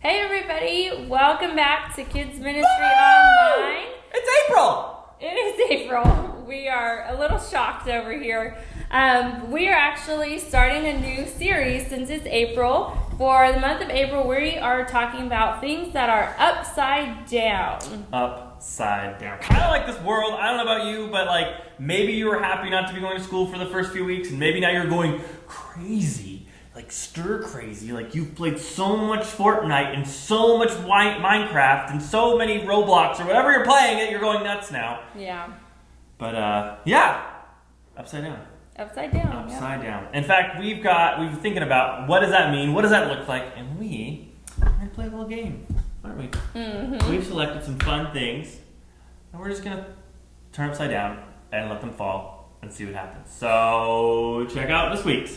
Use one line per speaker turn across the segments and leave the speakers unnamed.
Hey everybody, welcome back to Kids Ministry Online.
It's April!
It is April. We are a little shocked over here. We are actually starting a new series since it's April. For the month of April, we are talking about things that are upside down.
Upside down. Kind of like this world. I don't know about you, but maybe you were happy not to be going to school for the first few weeks, and maybe now you're going crazy. Stir crazy, you've played so much Fortnite and so much Minecraft and so many Roblox or whatever you're playing it, you're going nuts now.
Yeah.
But upside down.
Upside down.
Upside down. In fact, we've been thinking about what does that mean, what does that look like, and we're going to play a little game, aren't we?
Mm-hmm.
We've selected some fun things, and we're just going to turn upside down and let them fall and see what happens. So, check out this week's.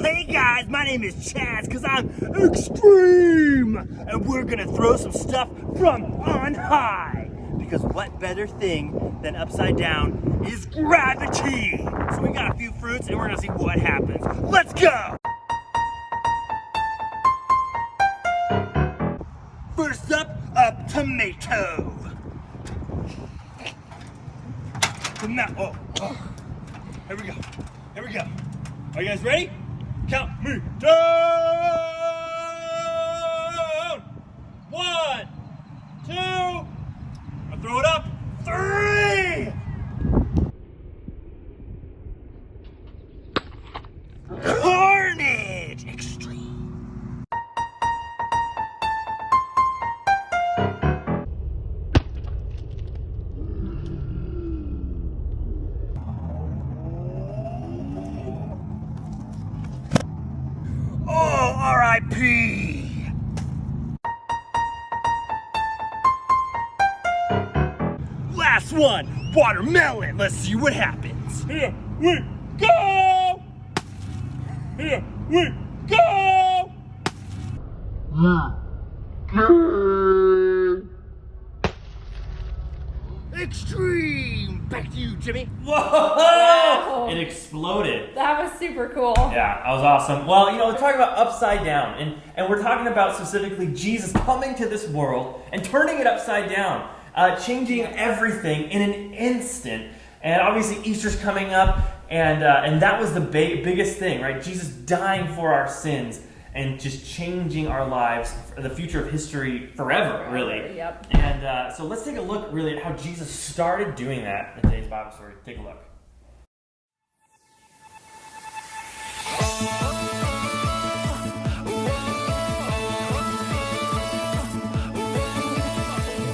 Hey guys, my name is Chaz because I'm extreme, and we're gonna throw some stuff from on high. Because what better thing than upside down is gravity? So we got a few fruits and we're gonna see what happens. Let's go! First up, a tomato. Here we go. Are you guys ready? Count me down! 1, 2, I'll throw it up, 3! Carnage! Extreme. Oh, R.I.P. Last one, watermelon. Let's see what happens. Here we go! Here we go! Extreme! Back to you, Jimmy.
Whoa!
Wow.
It exploded.
That was super cool.
Yeah, that was awesome. Well, we're talking about upside down, and we're talking about specifically Jesus coming to this world and turning it upside down, changing everything in an instant. And obviously Easter's coming up, and that was the biggest thing, right? Jesus dying for our sins and just changing our lives, for the future of history forever, really.
Yep.
And so let's take a look really at how Jesus started doing that in today's Bible story. Take a look.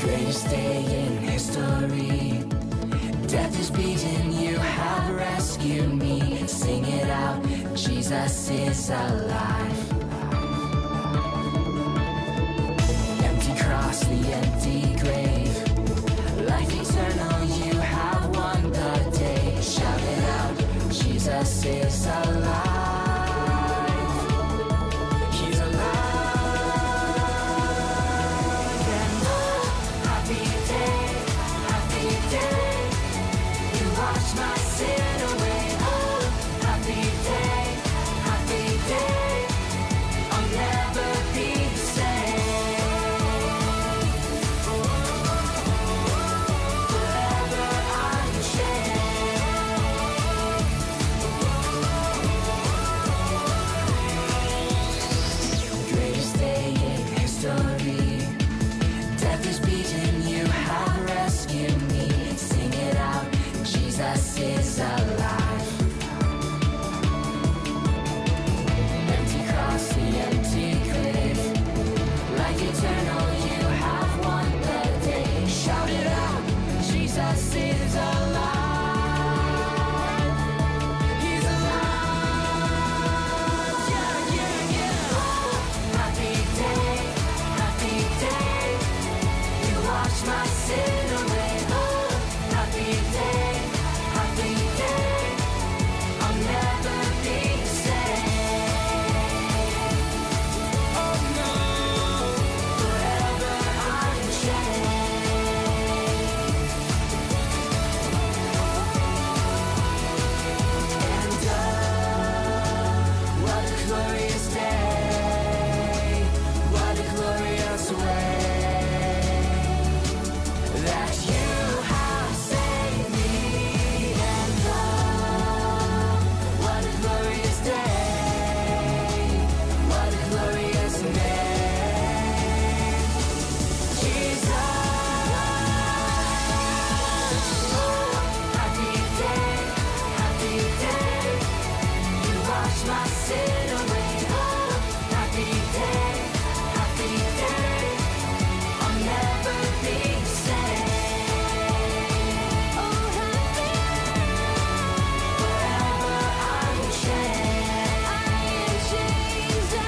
Greatest day in history. Death is beaten, you have rescued me. Sing it out, Jesus is alive. Empty cross, the empty grave. Life eternal, you have won the day. Shout it out, Jesus is alive. He's alive. And happy day. You wash my sin away. Oh, happy day. I'll never be the same. Forever I'm changed. my sin away. Oh, happy day, I'll never be the same. Oh, happy forever I will change. I am changed, I am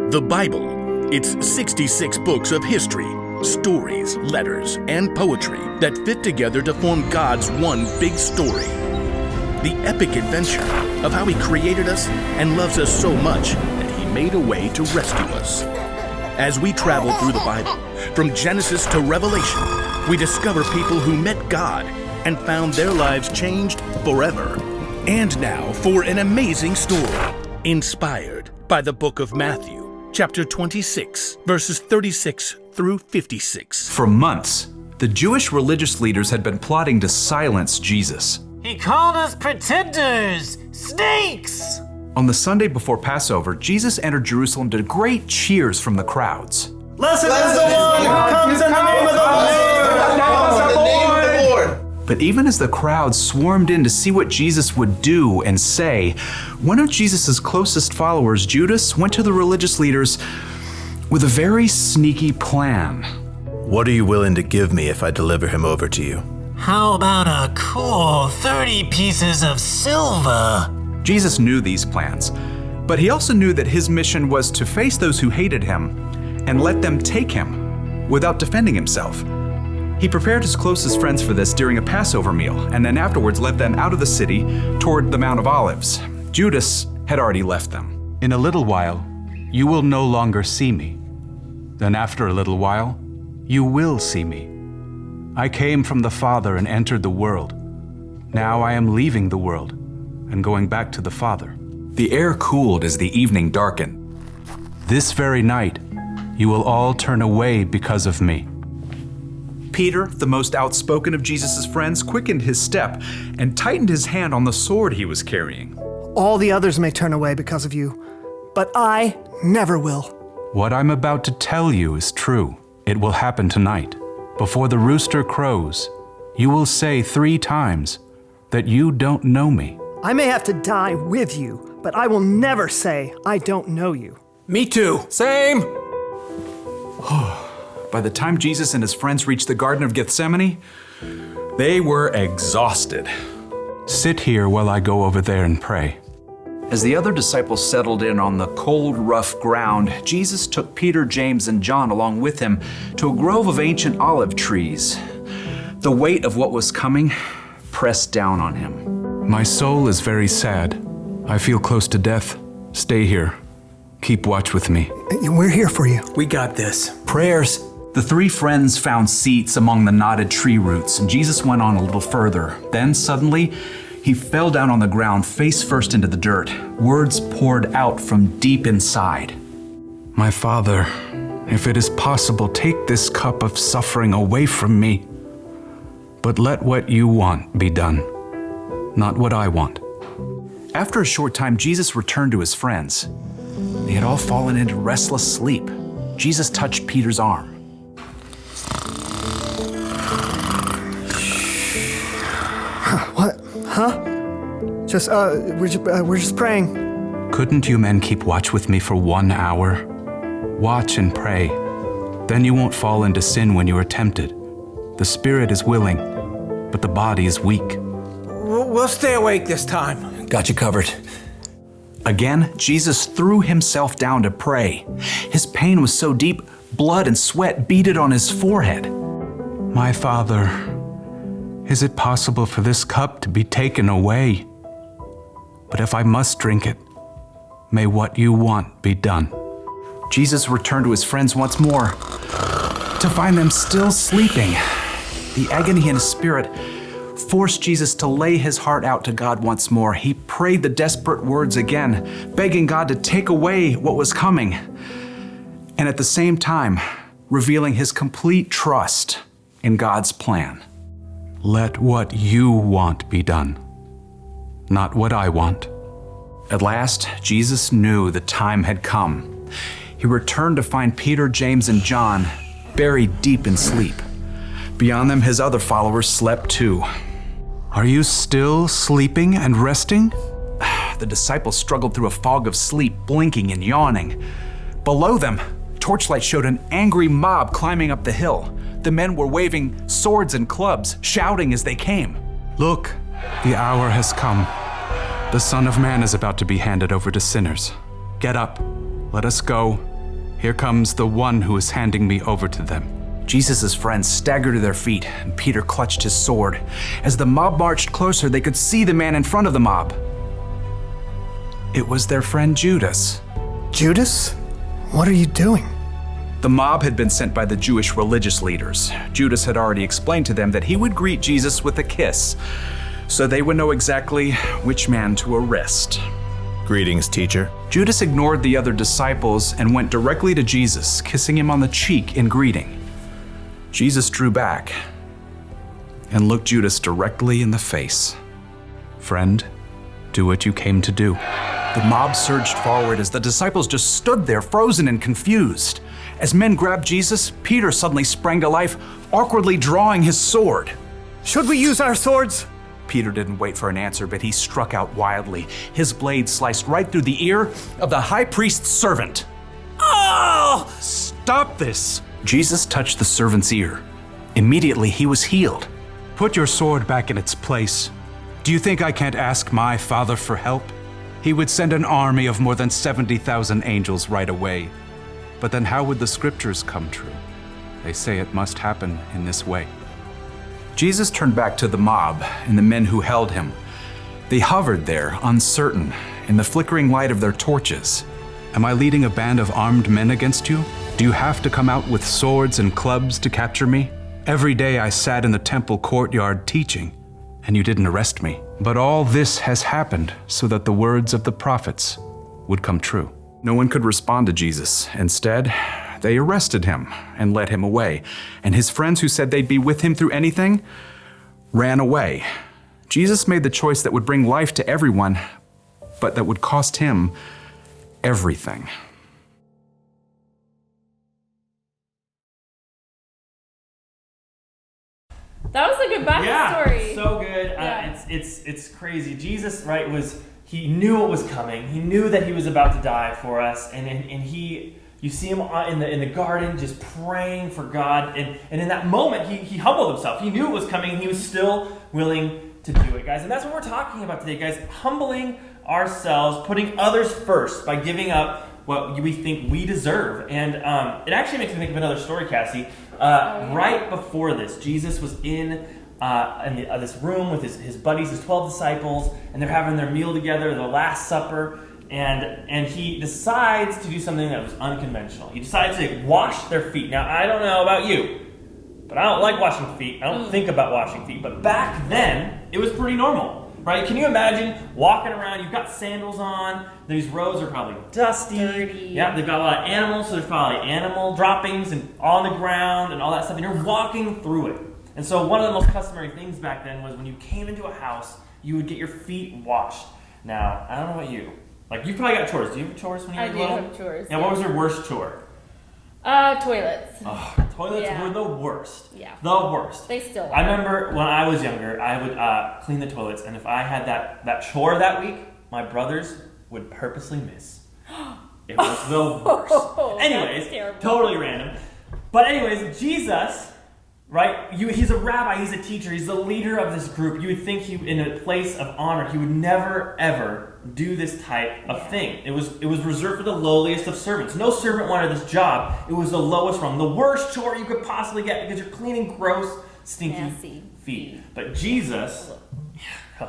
The Bible. It's 66 books of history, stories, letters, and poetry that fit together to form God's one big story. The epic adventure of how He created us and loves us so much that He made a way to rescue us. As we travel through the Bible, from Genesis to Revelation, we discover people who met God and found their lives changed forever. And now for an amazing story, inspired by the book of Matthew, chapter 26, verses 36 through 56.
For months, the Jewish religious leaders had been plotting to silence Jesus.
He called us pretenders, snakes!
On the Sunday before Passover, Jesus entered Jerusalem to great cheers from the crowds.
Blessed is the one who comes in the name of the Lord.
But even as the crowd swarmed in to see what Jesus would do and say, one of Jesus' closest followers, Judas, went to the religious leaders with a very sneaky plan.
What are you willing to give me if I deliver him over to you?
How about a cool 30 pieces of silver?
Jesus knew these plans, but he also knew that his mission was to face those who hated him and let them take him without defending himself. He prepared his closest friends for this during a Passover meal, and then afterwards led them out of the city toward the Mount of Olives. Judas had already left them.
In a little while, you will no longer see me. Then after a little while, you will see me. I came from the Father and entered the world. Now I am leaving the world and going back to the Father.
The air cooled as the evening darkened.
This very night, you will all turn away because of me.
Peter, the most outspoken of Jesus' friends, quickened his step and tightened his hand on the sword he was carrying.
All the others may turn away because of you, but I never will.
What I'm about to tell you is true. It will happen tonight. Before the rooster crows, you will say 3 times that you don't know me.
I may have to die with you, but I will never say I don't know you.
Me too. Same.
By the time Jesus and his friends reached the Garden of Gethsemane, they were exhausted.
Sit here while I go over there and pray.
As the other disciples settled in on the cold, rough ground, Jesus took Peter, James, and John along with him to a grove of ancient olive trees. The weight of what was coming pressed down on him.
My soul is very sad. I feel close to death. Stay here. Keep watch with me.
We're here for you.
We got this. Prayers.
The 3 friends found seats among the knotted tree roots, and Jesus went on a little further. Then suddenly, he fell down on the ground, face first into the dirt. Words poured out from deep inside.
My Father, if it is possible, take this cup of suffering away from me. But let what you want be done, not what I want.
After a short time, Jesus returned to his friends. They had all fallen into restless sleep. Jesus touched Peter's arm.
What? Huh? We're just praying.
Couldn't you men keep watch with me for 1 hour? Watch and pray. Then you won't fall into sin when you are tempted. The spirit is willing, but the body is weak.
We'll stay awake this time. Got you covered.
Again, Jesus threw himself down to pray. His pain was so deep, blood and sweat beaded on his forehead.
My Father, is it possible for this cup to be taken away? but if I must drink it, may what you want be done."
Jesus returned to his friends once more to find them still sleeping. The agony in his spirit forced Jesus to lay his heart out to God once more. He prayed the desperate words again, begging God to take away what was coming, and at the same time, revealing his complete trust in God's plan.
"Let what you want be done, not what I want."
At last, Jesus knew the time had come. He returned to find Peter, James, and John buried deep in sleep. Beyond them, his other followers slept too.
"Are you still sleeping and resting?"
The disciples struggled through a fog of sleep, blinking and yawning. Below them, torchlight showed an angry mob climbing up the hill. The men were waving swords and clubs, shouting as they came.
"Look, the hour has come. The Son of Man is about to be handed over to sinners. Get up, let us go. Here comes the one who is handing me over to them."
Jesus' friends staggered to their feet, and Peter clutched his sword. As the mob marched closer, they could see the man in front of the mob. It was their friend Judas.
Judas? What are you doing?
The mob had been sent by the Jewish religious leaders. Judas had already explained to them that he would greet Jesus with a kiss, so they would know exactly which man to arrest.
Greetings, teacher.
Judas ignored the other disciples and went directly to Jesus, kissing him on the cheek in greeting. Jesus drew back and looked Judas directly in the face.
"Friend, do what you came to do."
The mob surged forward as the disciples just stood there, frozen and confused. As men grabbed Jesus, Peter suddenly sprang to life, awkwardly drawing his sword.
Should we use our swords?
Peter didn't wait for an answer, but he struck out wildly. His blade sliced right through the ear of the high priest's servant.
"Oh! Stop this!"
Jesus touched the servant's ear. Immediately, he was healed.
"Put your sword back in its place. Do you think I can't ask my Father for help? He would send an army of more than 70,000 angels right away. But then how would the scriptures come true? They say it must happen in this way."
Jesus turned back to the mob and the men who held him. They hovered there, uncertain, in the flickering light of their torches.
"Am I leading a band of armed men against you? Do you have to come out with swords and clubs to capture me? Every day I sat in the temple courtyard teaching, and you didn't arrest me. But all this has happened so that the words of the prophets would come true."
No one could respond to Jesus. Instead, they arrested him and led him away. And his friends who said they'd be with him through anything ran away. Jesus made the choice that would bring life to everyone, but that would cost him everything.
That was a good backstory.
Yeah, so good.
Yeah.
It's crazy. Jesus, right, he knew what was coming. He knew that he was about to die for us, and you see him in the garden just praying for God, and in that moment he humbled himself. He knew it was coming, and he was still willing to do it, guys. And that's what we're talking about today, guys. Humbling ourselves, putting others first by giving up what we think we deserve. And it actually makes me think of another story, Cassie. Right before this, Jesus was in this room with his buddies, his 12 disciples, and they're having their meal together, the Last Supper, and he decides to do something that was unconventional. He decides to wash their feet. Now, I don't know about you, but I don't like washing feet. I don't think about washing feet. But back then, it was pretty normal, right? Can you imagine walking around, you've got sandals on, these roads are probably dusty.
Dirty.
Yeah, they've got a lot of animals, so there's probably animal droppings and on the ground and all that stuff, and you're walking through it. And so one of the most customary things back then was when you came into a house, you would get your feet washed. Now, I don't know about you. Like, you've probably got chores. Do you have chores when you were little?
I do have chores.
Yeah, what was your worst chore?
Toilets.
Oh, toilets were the worst.
Yeah.
The worst.
They still are.
I remember when I was younger, I would clean the toilets, and if I had that chore that week, my brothers would purposely miss. It was the worst. Anyways, totally random. But anyways, Jesus, right? He's a rabbi, he's a teacher, he's the leader of this group. You would think he, in a place of honor, he would never, ever do this type of thing. It was reserved for the lowliest of servants. No servant wanted this job. It was the lowest rung, the worst chore you could possibly get because you're cleaning gross, stinky
Nasty
feet. But Jesus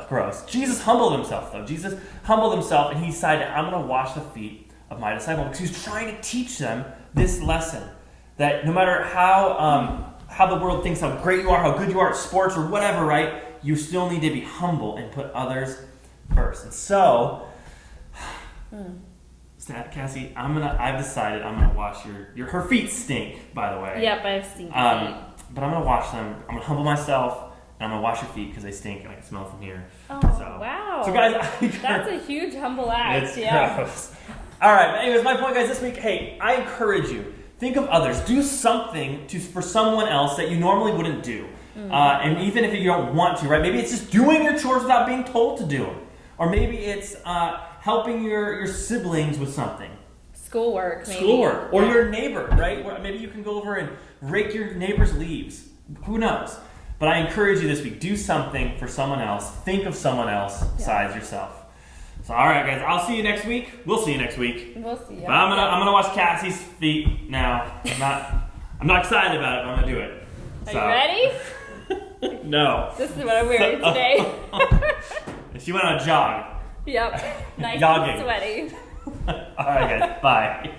Gross. Jesus humbled himself, though. Jesus humbled himself, and he decided, I'm going to wash the feet of my disciples, because he was trying to teach them this lesson, that no matter how the world thinks how great you are, how good you are at sports or whatever, right, you still need to be humble and put others first. And so, Cassie, I've decided I'm gonna wash her feet stink, by the way.
Yep, I have stinky feet.
But I'm gonna wash them. I'm gonna humble myself, and I'm gonna wash your feet because they stink, and I can smell them from here.
Oh,
so,
wow.
So guys,
that's a huge humble act.
It's
yeah.
gross. All right. But anyways, my point, guys, this week, hey, I encourage you. Think of others. Do something for someone else that you normally wouldn't do. And even if you don't want to, right? Maybe it's just doing your chores without being told to do them. Or maybe it's helping your siblings with something.
Schoolwork, maybe.
Schoolwork. Or your neighbor, right? Or maybe you can go over and rake your neighbor's leaves. Who knows? But I encourage you this week, do something for someone else. Think of someone else besides yourself. So, all right, guys, I'll see you next week. We'll see you next week.
We'll see you.
But I'm gonna wash Cassie's feet now. I'm not excited about it, but I'm gonna do it.
Are you ready?
No.
This is what I'm wearing today.
She went on a jog.
Yep. Nice
Jogging.
and sweaty.
All right, guys. Bye.